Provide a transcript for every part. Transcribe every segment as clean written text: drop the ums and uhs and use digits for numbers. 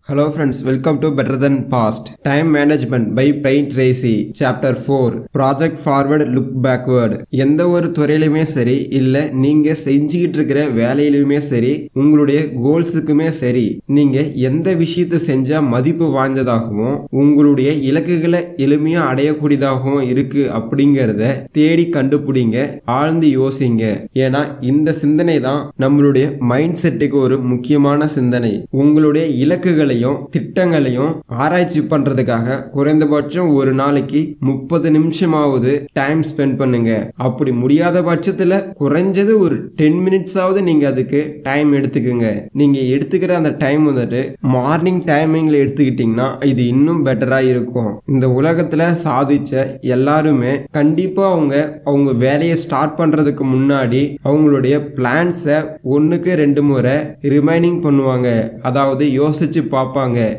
Hello friends, welcome to Better Than Past. Time Management by Brian Tracy. Chapter 4. Project Forward, Look Backward. எந்த ஒரு துறையிலுமே சரி இல்ல நீங்க செஞ்சுக்கிட்டு இருக்கிற வேலையிலுமே சரி உங்களுடைய கோல்ஸுக்குமே சரி நீங்க எந்த விஷயத்தை செஞ்சா மதிப்பு வாய்ந்ததாகவும் உங்களுடைய இலக்குகளை எளிமையா அடையக்கூடியதாகவும் இருக்கு அப்படிங்கறத தேடி கண்டுபிடிங்க, ஆழ்ந்து யோசிங்க. ஏன்னா இந்த சிந்தனை தான் நம்மளுடைய மைண்ட் செட்டுக்கு ஒரு முக்கியமான சிந்தனை. உங்களுடைய இலக்குகளை திட்டங்களையும் ஆராய்ச்சி பண்றதுக்காக குறைந்தபட்சம் ஒரு நாளைக்கு 30 நிமிஷமாவது டைம் ஸ்பெண்ட் பண்ணுங்க. அப்படி முடியாத பட்சத்துல குறைஞ்சது ஒரு 10 மினிட்ஸ் ஆவது நீங்க அதுக்கு டைம் எடுத்துக்குங்க. நீங்க எடுத்துக்கிற அந்த டைம் வந்துட்டு மார்னிங் டைமிங்ல எடுத்துக்கிட்டீங்கன்னா இது இன்னும் பெட்டரா இருக்கும். இந்த உலகத்துல சாதிச்ச எல்லாருமே கண்டிப்பா அவங்க வேலையை ஸ்டார்ட் பண்றதுக்கு முன்னாடி அவங்களுடைய பிளான்ஸை 1க்கு 2 முறை ரிமைனிங் பண்ணுவாங்க, அதாவது யோசிச்சு பார்ப்பாங்க.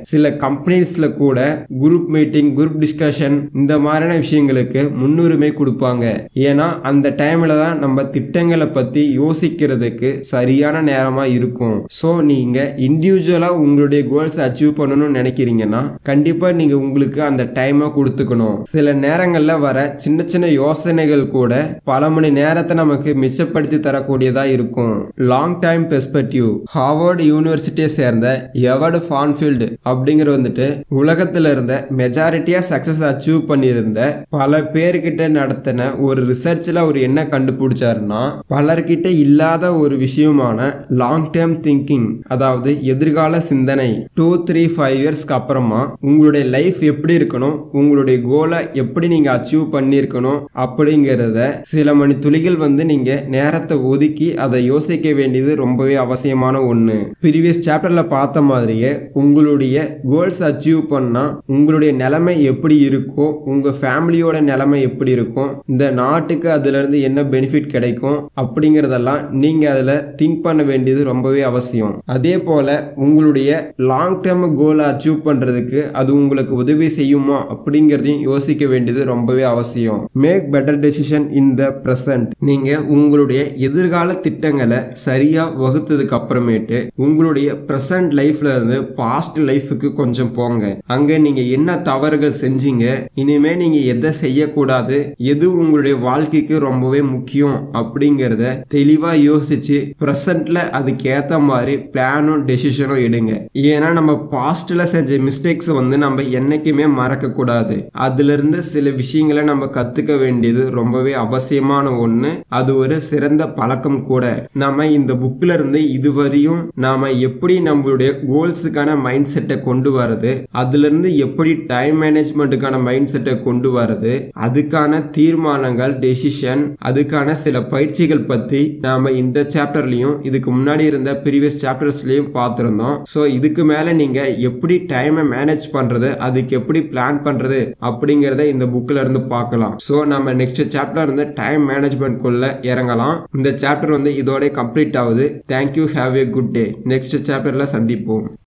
சில கம்பெனிஸ்ல கூட குரூப் மீட்டிங், குரூப் டிஸ்கஷன் இந்த மாதிரியான விஷயங்களுக்கு முன்னுரிமை கொடுப்பாங்க. ஏன்னா அந்த டைம்ல தான் நம்ம திட்டங்களை பத்தி யோசிக்கிறதுக்கு சரியான நேரமா இருக்கும். சோ நீங்க இண்டிவிஜுவலா உங்களுடைய கோல்ஸ் அச்சீவ் பண்ணணும்னு நினைக்கிறீங்கன்னா கண்டிப்பா நீங்க உங்களுக்கு அந்த டைமை கொடுத்துக்கணும். சில நேரங்கள்ல வர சின்ன சின்ன யோசனைகள் கூட பல மணி நேரத்தை நமக்கு மிச்சப்படுத்தி தரக்கூடியதா இருக்கும். Long time perspective. ஹார்வர்ட் யூனிவர்சிட்டியை சேர்ந்த எவர்ட் ஃபான்ஃபீல்ட் அப்படிங்கிற வந்துட்டு உலகத்துல இருந்த மெஜாரிட்டியா சக்சஸ் அச்சீவ் பண்ணியிருந்த பல பேர்கிட்ட நடத்தின ஒரு ரிசர்ச்ல அவர் என்ன கண்டுபிடிச்சாருன்னா, பலர்கிட்ட இல்லாத ஒரு விஷயமான லாங் டேர்ம் திங்கிங், அதாவது எதிர்கால சிந்தனை. 2-3-5 இயர்ஸ்க்கு அப்புறமா உங்களுடைய லைஃப் எப்படி இருக்கணும், உங்களுடைய கோலை எப்படி நீங்க அச்சீவ் பண்ணிருக்கணும் அப்படிங்கறத சில மணி துளிகள் நீங்க நேரத்தை ஒதுக்கி அதை யோசிக்க வேண்டியது ரொம்பவே அவசியமான ஒண்ணு. ப்ரீவியஸ் சாப்டர்ல பார்த்த மாதிரியே உங்களுடைய கோல்ஸ் அச்சீவ் பண்ணா உங்களுடைய நிலைமை எப்படி இருக்கோ, உங்க ஃபேமிலியோட நிலைமை எப்படி இருக்கும், இந்த நாட்டுக்கு அதுல இருந்து என்ன பெனிஃபிட் கிடைக்கும் அப்படிங்கறதெல்லாம் நீங்க அதுல திங்க் பண்ண வேண்டியது ரொம்பவே அவசியம். அதே போல உங்களுடைய லாங் டேர்ம் கோலை அச்சீவ் பண்றதுக்கு அது உங்களுக்கு உதவி செய்யுமா அப்படிங்கறதையும் யோசிக்க வேண்டியது ரொம்பவே அவசியம். Make better decision in the present. நீங்க உங்களுடைய எதிர்கால திட்டங்களை சரியா வகுத்ததுக்கு அப்புறமேட்டு உங்களுடைய பிரசன்ட் லைஃப்ல இருந்து பாஸ்ட் லைஃபுக்கு கொஞ்சம் போங்க. அங்க நீங்க என்ன தவறுகள் செஞ்சீங்க, இனிமே நீங்க எதை செய்யக்கூடாது, எது உங்களுடைய வாழ்க்கைக்கு ரொம்பவே முக்கியம் அப்படிங்கறத தெளிவா யோசிச்சு பிரசன்ட்ல அதுக்கு ஏத்த மாதிரி பிளானும் டெசிஷனும் எடுங்க. ஏன்னா நம்ம பாஸ்ட்ல செஞ்ச மிஸ்டேக்ஸ் நம்ம என்னைக்குமே மறக்க கூடாது. அதுல இருந்து சில விஷயங்களை நம்ம கத்துக்க வேண்டியது ரொம்பவே அவசியமான ஒண்ணு. அது ஒரு சிறந்த பழக்கம் கூட. நம்ம இந்த புக்ல இருந்து இதுவரையும் நாம எப்படி நம்மளுடைய கோல்ஸுக்கான மைண்ட் செட்டை கொண்டு வரது, அதுல இருந்து எப்படி டைம் மேனேஜ்மெண்ட்டுக்கான மைண்ட் செட்டை கொண்டு வரது, அதுக்கான தீர்மானங்கள், டெசிஷன், அதுக்கான சில பயிற்சிகள் பத்தி நாம இந்த சாப்டர்லயும் இதுக்கு முன்னாடி இருந்த ப்ரீவியஸ் சாப்டர்ஸ்லயும் பார்த்திருந்தோம். சோ இதுக்கு மேல நீங்க எப்படி டைமை மேனேஜ் பண்றது, அதுக்கு எப்படி பிளான் பண்றது அப்படிங்கறத இந்த புக்ல இருந்து பார்க்கலாம். சோ நம்ம நெக்ஸ்ட் சாப்டர் இருந்து டைம் மேனேஜ்மெண்ட் குள்ள இறங்கலாம். இந்த சாப்டர் இதோட கம்ப்ளீட் ஆகுது. Thank you, have A good day. Next சாப்டர்ல சந்திப்போம்.